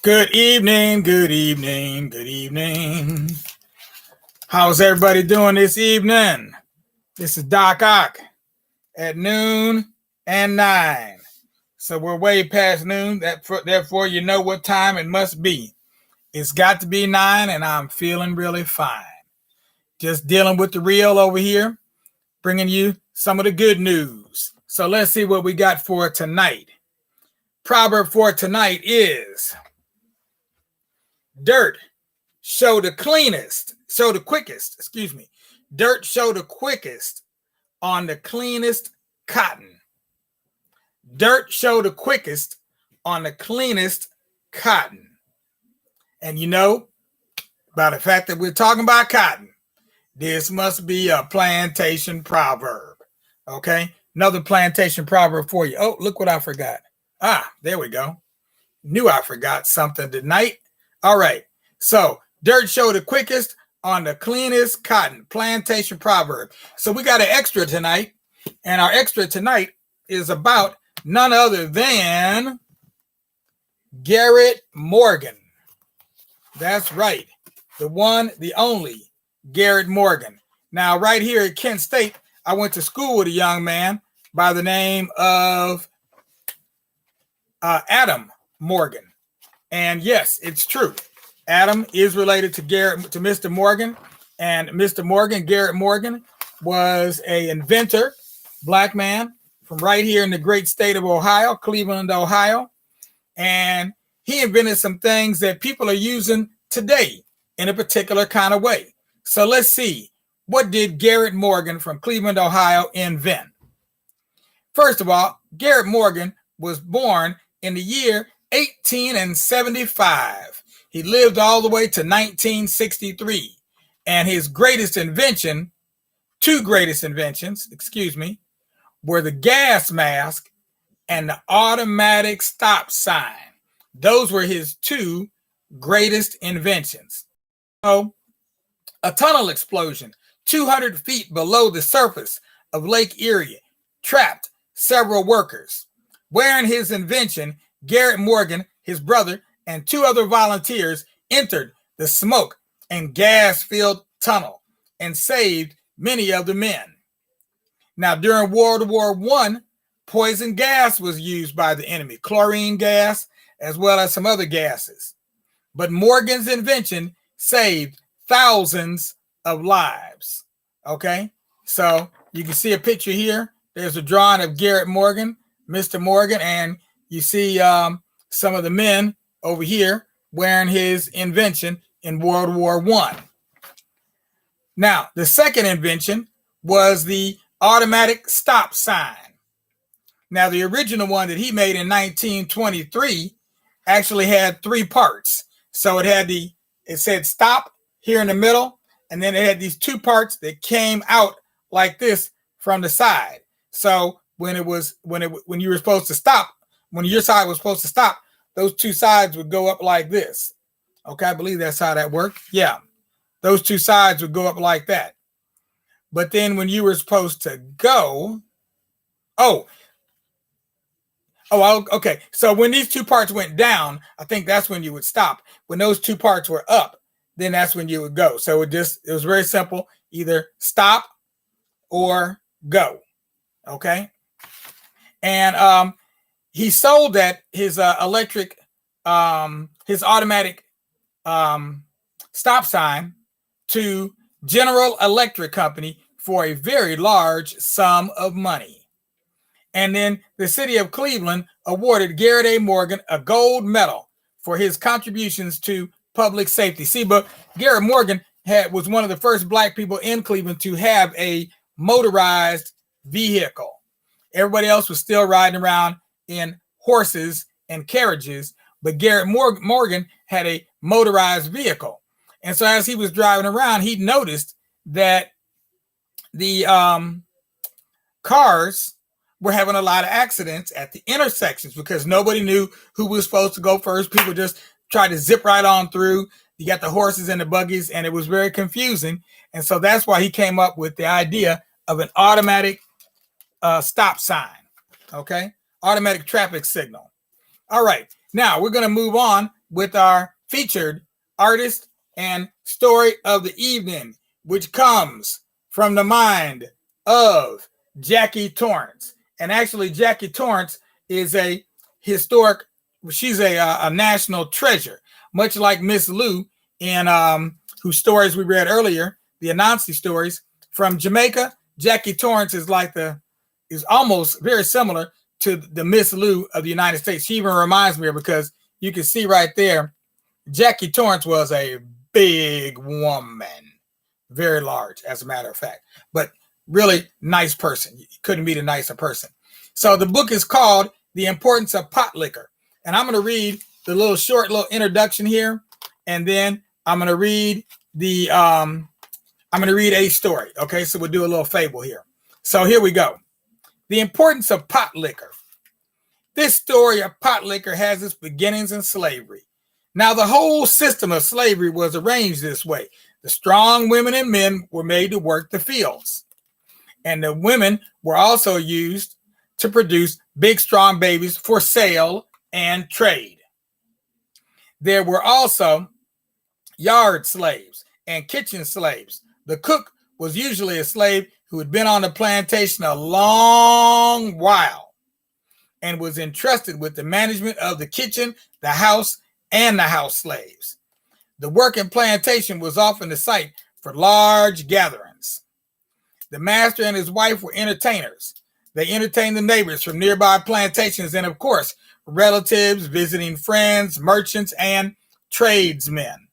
Good evening, good evening, good evening. How's everybody doing this evening? This is Doc Ock at noon and 9. So we're way past noon. Therefore, you know what time it must be. It's got to be 9, and I'm feeling really fine. Just dealing with the real over here, bringing you some of the good news. So let's see what we got for tonight. Proverb for tonight is: dirt show the quickest. Dirt show the quickest on the cleanest cotton. Dirt show the quickest on the cleanest cotton. And you know, by the fact that we're talking about cotton, this must be a plantation proverb. Okay, another plantation proverb for you. Oh, look what I forgot. There we go. Knew I forgot something tonight. All right, so dirt show the quickest on the cleanest cotton. Plantation proverb. So we got an extra tonight, and our extra tonight is about none other than Garrett Morgan. That's right, the one, the only Garrett Morgan. Now, right here at Kent State, I went to school with a young man by the name of Adam Morgan. And yes, it's true. Adam is related to Mr. Morgan. And Mr. Morgan, Garrett Morgan, was an inventor, black man from right here in the great state of Ohio, Cleveland, Ohio. And he invented some things that people are using today in a particular kind of way. So let's see. What did Garrett Morgan from Cleveland, Ohio invent? First of all, Garrett Morgan was born in the year 1875. He lived all the way to 1963. And his two greatest inventions, were the gas mask and the automatic stop sign. Those were his two greatest inventions. So, a tunnel explosion 200 feet below the surface of Lake Erie trapped several workers. Wearing his invention, Garrett Morgan, his brother, and two other volunteers entered the smoke and gas-filled tunnel and saved many of the men. Now, during World War I, poison gas was used by the enemy, chlorine gas, as well as some other gases. But Morgan's invention saved thousands of lives. Okay, so you can see a picture here. There's a drawing of Garrett Morgan, Mr. Morgan, and you see some of the men over here wearing his invention in World War I. Now, the second invention was the automatic stop sign. Now, the original one that he made in 1923 actually had three parts. So it said stop here in the middle, and then it had these two parts that came out like this from the side. So when you were supposed to stop, when your side was supposed to stop, those two sides would go up like this. Okay, I believe that's how that worked. Yeah, those two sides would go up like that. But then when you were supposed to go, okay. So when these two parts went down, I think that's when you would stop. When those two parts were up, then that's when you would go. So it was very simple. Either stop or go. Okay. And he sold that his automatic stop sign to General Electric Company for a very large sum of money. And then the city of Cleveland awarded Garrett A. Morgan a gold medal for his contributions to public safety. See, but Garrett Morgan was one of the first black people in Cleveland to have a motorized vehicle. Everybody else was still riding around in horses and carriages, but Garrett Morgan had a motorized vehicle. And so as he was driving around, he noticed that the cars were having a lot of accidents at the intersections because nobody knew who was supposed to go first. People just tried to zip right on through. You got the horses and the buggies, and it was very confusing. And so that's why he came up with the idea of an automatic stop sign. Okay, automatic traffic signal. All right, now we're going to move on with our featured artist and story of the evening, which comes from the mind of Jackie Torrance. And actually, Jackie Torrance is a historic, she's a national treasure, much like Miss Lou in whose stories we read earlier, the Anansi stories from Jamaica. Jackie Torrance is almost very similar to the Miss Lou of the United States. She even reminds me of her because you can see right there, Jackie Torrance was a big woman, very large, as a matter of fact, but really nice person. You couldn't meet a nicer person. So the book is called The Importance of Pot Liquor. And I'm going to read the short introduction here. And then I'm going to read a story. Okay, so we'll do a little fable here. So here we go. The importance of pot liquor. This story of pot liquor has its beginnings in slavery. Now, the whole system of slavery was arranged this way. The strong women and men were made to work the fields. And the women were also used to produce big, strong babies for sale and trade. There were also yard slaves and kitchen slaves. The cook was usually a slave who had been on the plantation a long while and was entrusted with the management of the kitchen, the house, and the house slaves. The working plantation was often the site for large gatherings. The master and his wife were entertainers. They entertained the neighbors from nearby plantations and, of course, relatives, visiting friends, merchants, and tradesmen.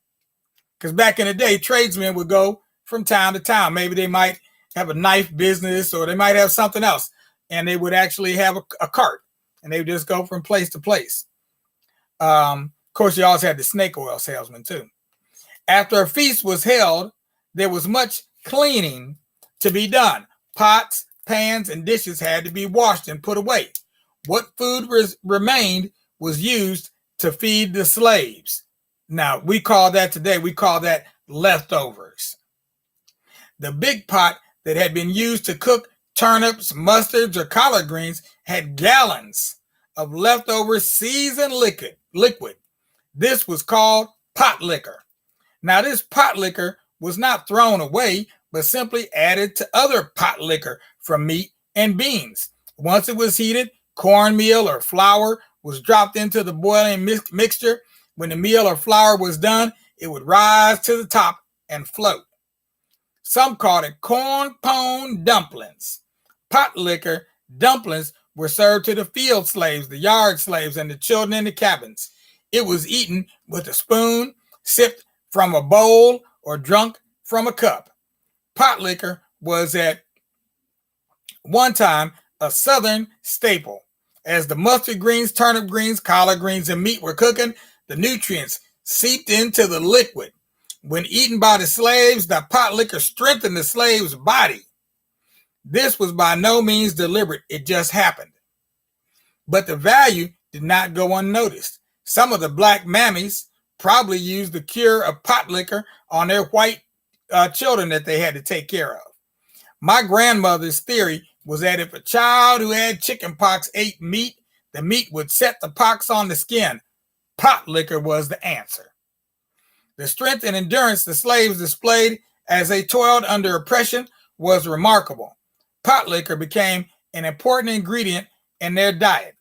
Because back in the day, tradesmen would go from town to town. Maybe they might have a knife business or they might have something else. And they would actually have a cart. And they would just go from place to place. Of course, you also had the snake oil salesman, too. After a feast was held, there was much cleaning to be done. Pots, pans, and dishes had to be washed and put away. What food remained was used to feed the slaves. Now, we call that leftovers. The big pot that had been used to cook turnips, mustards, or collard greens had gallons of leftover seasoned liquid. This was called pot liquor. Now, this pot liquor was not thrown away, but simply added to other pot liquor from meat and beans. Once it was heated, cornmeal or flour was dropped into the boiling mixture. When the meal or flour was done, it would rise to the top and float. Some called it corn pone dumplings. Pot liquor dumplings were served to the field slaves, the yard slaves, and the children in the cabins. It was eaten with a spoon, sipped from a bowl, or drunk from a cup. Pot liquor was at one time a southern staple. As the mustard greens, turnip greens, collard greens, and meat were cooking, the nutrients seeped into the liquid. When eaten by the slaves, the pot liquor strengthened the slave's body. This was by no means deliberate. It just happened. But the value did not go unnoticed. Some of the black mammies probably used the cure of pot liquor on their white children that they had to take care of. My grandmother's theory was that if a child who had chicken pox ate meat, the meat would set the pox on the skin. Pot liquor was the answer. The strength and endurance the slaves displayed as they toiled under oppression was remarkable. Pot liquor became an important ingredient in their diet.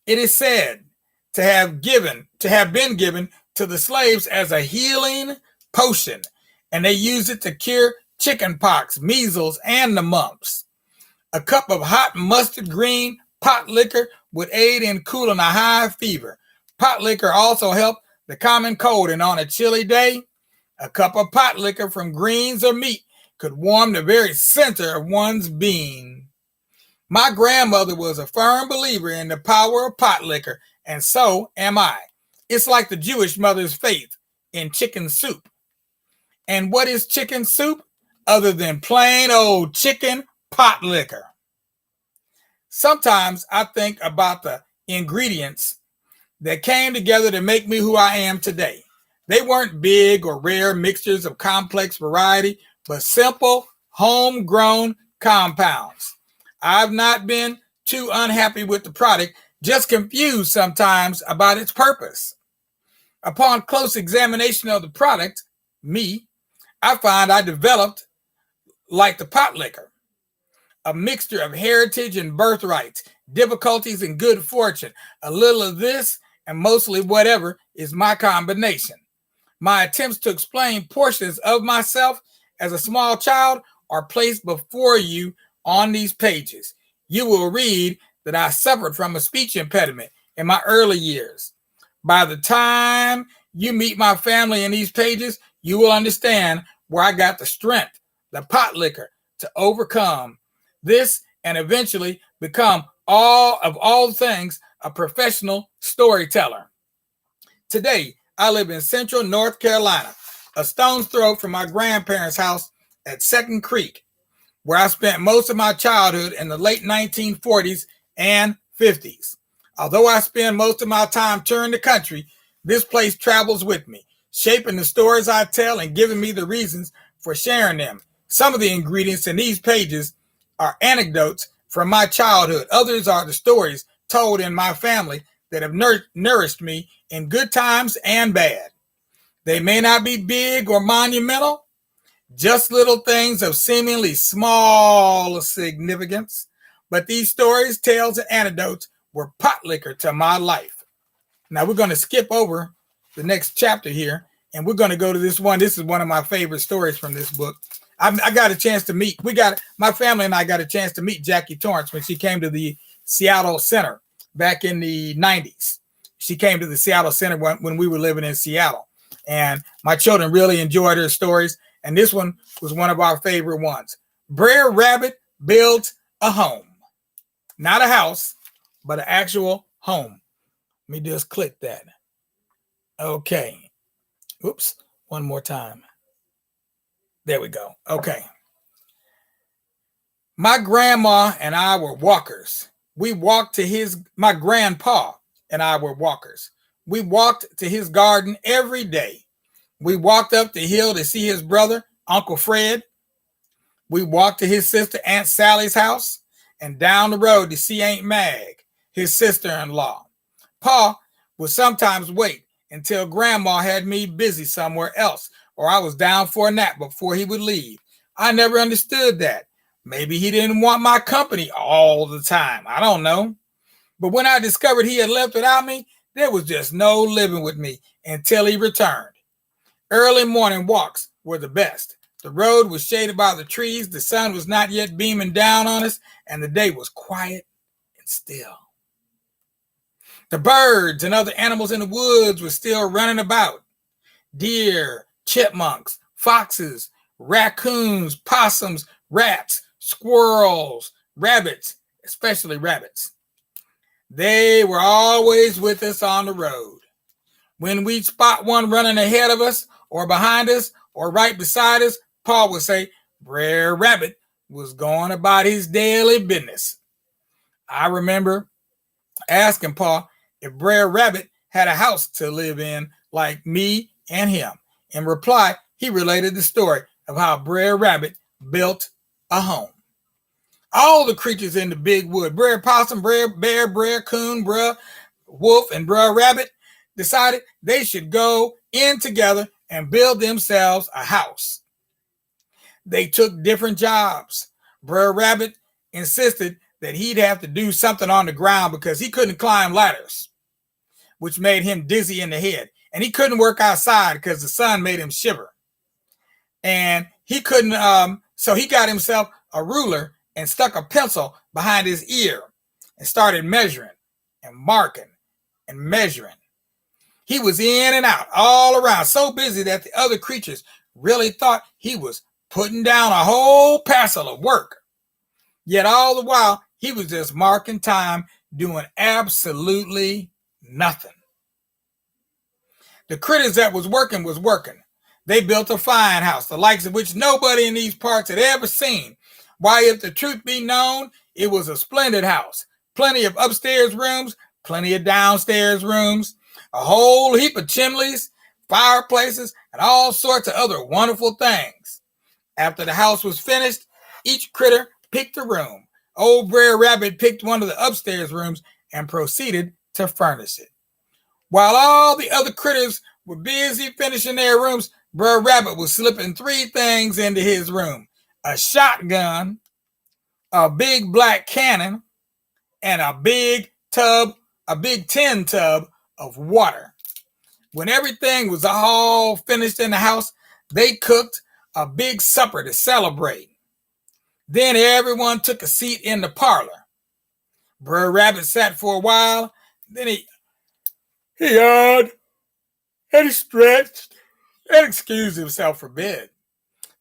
It is said to have been given to the slaves as a healing potion, and they used it to cure chicken pox, measles, and the mumps. A cup of hot mustard green pot liquor would aid in cooling a high fever. Pot liquor also helped the common cold, and on a chilly day, a cup of pot liquor from greens or meat could warm the very center of one's being. My grandmother was a firm believer in the power of pot liquor, and so am I. It's like the Jewish mother's faith in chicken soup. And what is chicken soup other than plain old chicken pot liquor? Sometimes I think about the ingredients that came together to make me who I am today. They weren't big or rare mixtures of complex variety, but simple, homegrown compounds. I've not been too unhappy with the product, just confused sometimes about its purpose. Upon close examination of the product, me, I find I developed like the pot liquor, a mixture of heritage and birthrights, difficulties and good fortune, a little of this and mostly whatever is my combination. My attempts to explain portions of myself as a small child are placed before you on these pages. You will read that I suffered from a speech impediment in my early years. By the time you meet my family in these pages, you will understand where I got the strength, the pot liquor, to overcome this and eventually become all things a professional storyteller. Today, I live in central North Carolina, a stone's throw from my grandparents' house at Second Creek, where I spent most of my childhood in the late 1940s and 50s. Although I spend most of my time touring the country, this place travels with me, shaping the stories I tell and giving me the reasons for sharing them. Some of the ingredients in these pages are anecdotes from my childhood. Others are the stories told in my family that have nourished me in good times and bad. They may not be big or monumental, just little things of seemingly small significance, but these stories, tales, and anecdotes were pot liquor to my life. Now we're going to skip over the next chapter here, and we're going to go to this one. This is one of my favorite stories from this book. I got a chance to meet, my family and I got a chance to meet Jackie Torrance when she came to the Seattle Center back in the 90s. She came to the Seattle Center when we were living in Seattle. And my children really enjoyed her stories. And this one was one of our favorite ones. Brer Rabbit builds a home. Not a house, but an actual home. Let me just click that. Okay. Oops. One more time. There we go. Okay. My grandma and I were walkers. My grandpa and I were walkers. We walked to his garden every day. We walked up the hill to see his brother, Uncle Fred. We walked to his sister, Aunt Sally's house, and down the road to see Aunt Mag, his sister-in-law. Pa would sometimes wait until Grandma had me busy somewhere else, or I was down for a nap before he would leave. I never understood that. Maybe he didn't want my company all the time. I don't know. But when I discovered he had left without me, there was just no living with me until he returned. Early morning walks were the best. The road was shaded by the trees, the sun was not yet beaming down on us, and the day was quiet and still. The birds and other animals in the woods were still running about. Deer, chipmunks, foxes, raccoons, possums, rats, squirrels, rabbits, especially rabbits. They were always with us on the road. When we'd spot one running ahead of us or behind us or right beside us, Pa would say, Brer Rabbit was going about his daily business. I remember asking Pa if Brer Rabbit had a house to live in like me and him. In reply, he related the story of how Brer Rabbit built a home. All the creatures in the big wood, Brer Possum, Brer Bear, Brer Coon, Brer Wolf, and Brer Rabbit, decided they should go in together and build themselves a house. They took different jobs. Brer Rabbit insisted that he'd have to do something on the ground because he couldn't climb ladders, which made him dizzy in the head. And he couldn't work outside because the sun made him shiver. And he couldn't, so he got himself a ruler and stuck a pencil behind his ear and started measuring and marking and measuring. He was in and out all around, so busy that the other creatures really thought he was putting down a whole parcel of work. Yet all the while, he was just marking time, doing absolutely nothing. The critters that was working. They built a fine house, the likes of which nobody in these parts had ever seen. Why, if the truth be known, it was a splendid house. Plenty of upstairs rooms, plenty of downstairs rooms, a whole heap of chimneys, fireplaces, and all sorts of other wonderful things. After the house was finished, each critter picked a room. Old Brer Rabbit picked one of the upstairs rooms and proceeded to furnish it. While all the other critters were busy finishing their rooms, Br'er Rabbit was slipping 3 things into his room: a shotgun, a big black cannon, and a big tin tub of water. When everything was all finished in the house, they cooked a big supper to celebrate. Then everyone took a seat in the parlor. Br'er Rabbit sat for a while, then he yawned, and he stretched, and excused himself for bed.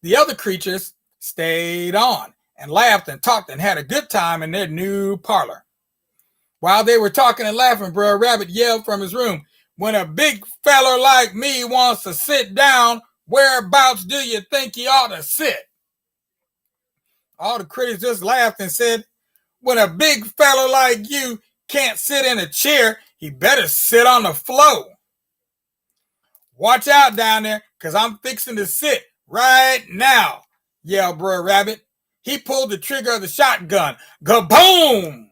The other creatures stayed on and laughed and talked and had a good time in their new parlor. While they were talking and laughing, Br'er Rabbit yelled from his room, "When a big feller like me wants to sit down, whereabouts do you think he ought to sit?" All the critters just laughed and said, "When a big feller like you can't sit in a chair, he better sit on the floor." "Watch out down there, because I'm fixing to sit right now," yelled Br'er Rabbit. He pulled the trigger of the shotgun. Ga-boom!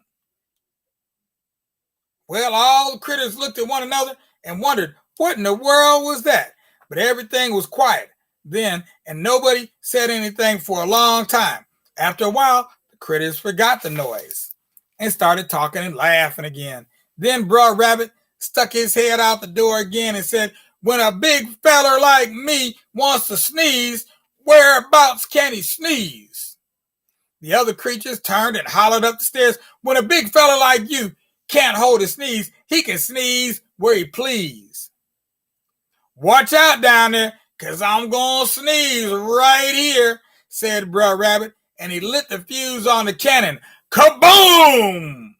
Well, all the critters looked at one another and wondered what in the world was that. But everything was quiet then, and nobody said anything for a long time. After a while, the critters forgot the noise and started talking and laughing again. Then Br'er Rabbit stuck his head out the door again and said, "When a big feller like me wants to sneeze, whereabouts can he sneeze?" The other creatures turned and hollered up the stairs, "When a big fella like you can't hold a sneeze, he can sneeze where he please." "Watch out down there, because I'm going to sneeze right here," said Br'er Rabbit, and he lit the fuse on the cannon. Kaboom!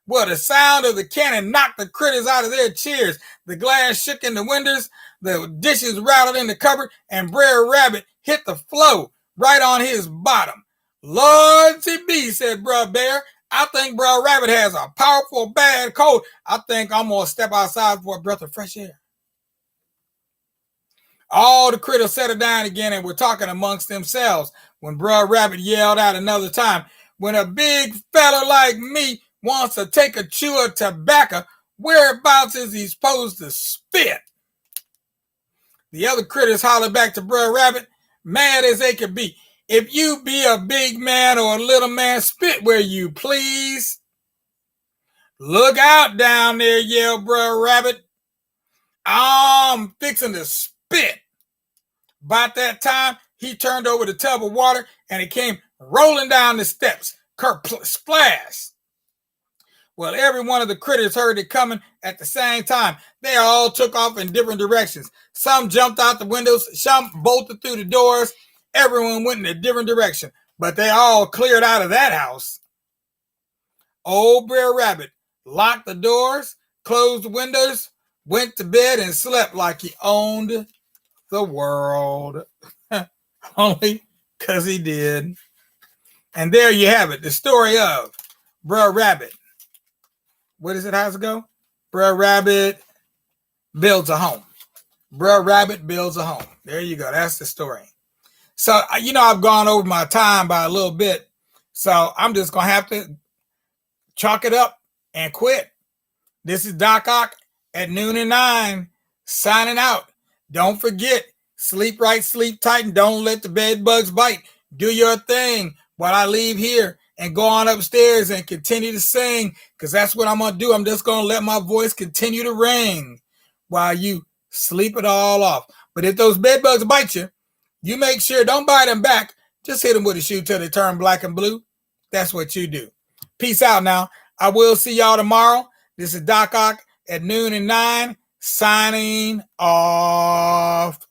Well, the sound of the cannon knocked the critters out of their chairs. The glass shook in the windows, the dishes rattled in the cupboard, and Br'er Rabbit hit the floor right on his bottom. "Lordsy be," said Br'er Bear. "I think Br'er Rabbit has a powerful bad cold. I think I'm going to step outside for a breath of fresh air." All the critters settled down again and were talking amongst themselves when Br'er Rabbit yelled out another time, "When a big fella like me wants to take a chew of tobacco, whereabouts is he supposed to spit?" The other critters hollered back to Br'er Rabbit, mad as they could be, "If you be a big man or a little man, spit where you please." "Look out down there," yelled Br'er Rabbit. "I'm fixing to spit." About that time, he turned over the tub of water and it came rolling down the steps. Splash! Well, every one of the critters heard it coming at the same time. They all took off in different directions. Some jumped out the windows, some bolted through the doors. Everyone went in a different direction, but they all cleared out of that house. Old Br'er Rabbit locked the doors, closed the windows, went to bed, and slept like he owned the world. Only because he did. And there you have it, the story of Br'er Rabbit. What is it? How's it go? Br'er Rabbit builds a home. Br'er Rabbit builds a home. There you go. That's the story. So, I've gone over my time by a little bit. So I'm just going to have to chalk it up and quit. This is Doc Ock at noon and 9 signing out. Don't forget, sleep right, sleep tight, and don't let the bed bugs bite. Do your thing while I leave here and go on upstairs and continue to sing, because that's what I'm going to do. I'm just going to let my voice continue to ring while you sleep it all off. But if those bed bugs bite you, you make sure, don't bite them back. Just hit them with a shoe till they turn black and blue. That's what you do. Peace out now. I will see y'all tomorrow. This is Doc Ock at noon and 9 signing off.